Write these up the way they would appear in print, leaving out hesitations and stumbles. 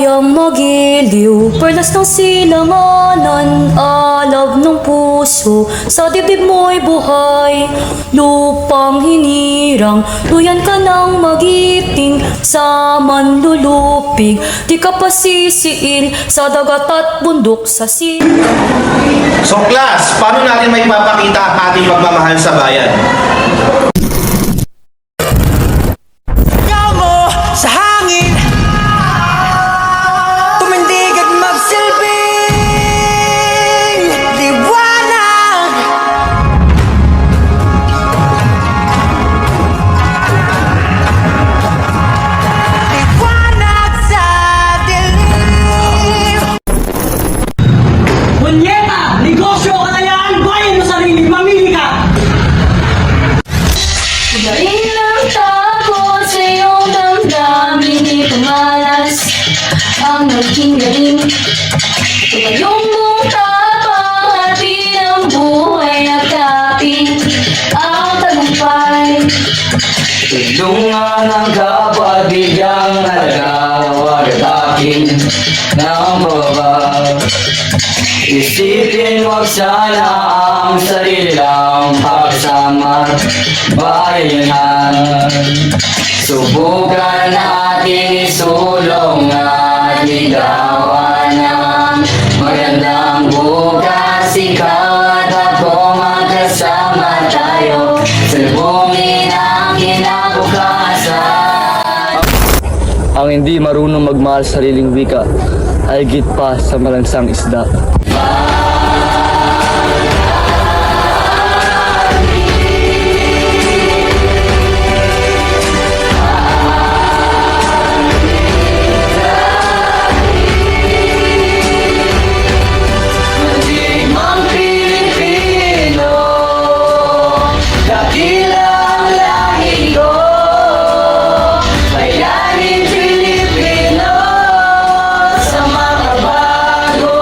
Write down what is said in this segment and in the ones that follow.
kayang magiliw, perlas ng silanganan, alab ng puso, sa dibdib mo'y buhay. Lupang hinirang, luyan ka ng magiting, sa manlulupig, di ka pasisiil, sa dagat at bundok sa So class, paano natin may papakita ang ating pagmamahal sa bayan? Sa hangin tumindig at magsilbing liwanag. Liwanag sa dilim. Bunyeta! Negosyo ka na yan! Bayan mo sarili! Mamili ka! Galing lang takot sa iyong damdamin, di pumalas ang naging galing. Tugayong mong tapang at ng buhay at kapit ang tagumpay. Tulungan ang kapwa, bigyang halaga, wag at akin ng bababa. Isipin mo sana ang sarili lang, pagsama bayanan. Subukan natin isulong at ligawan ng magandang bukas. Ikaw at ako magkasama tayo, salubungin ang kinabukasan. Ang hindi marunong magmahal sa sariling wika ay higit pa sa malansang isda. Digmang Pilipino, dakila ang lahi ko. Bayaning Pilipino sa makabago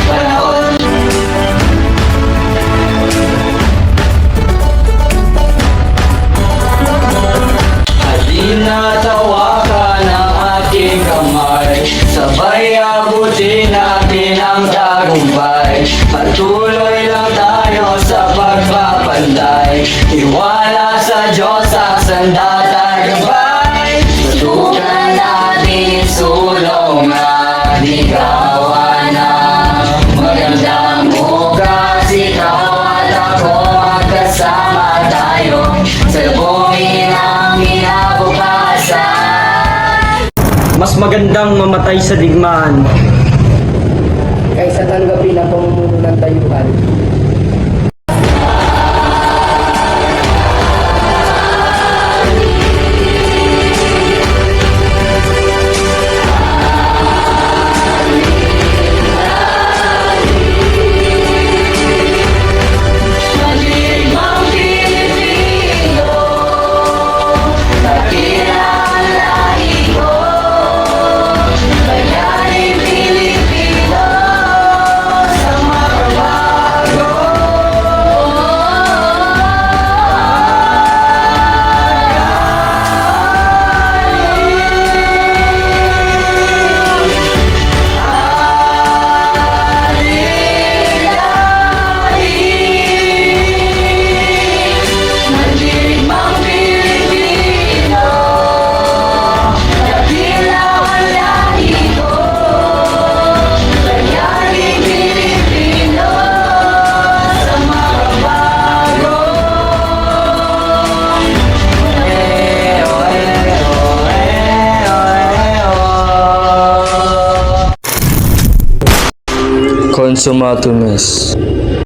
panahon. Halina, tawakan ang aking kamay, sabay abutin natin ang tagumpay. Patuloy lang tayo sa pagpapanday, iwala sa Diyos at sandata gabay. Tutukan natin sulong at ligawan ng magandang bukas. Ikaw at ako magkasama tayo, salubungin ang kinabukasan. Mas magandang mamatay sa digmaan kaysa tanggapin ang pamumuno ng tayuan. Digmang Pilipino, dakila ang lahi ko. Bayaning Pilipino sa makabago. Digmang Pilipino, dakila ang lahi ko. Bayaning Pilipino sa makabago. Consumatum est.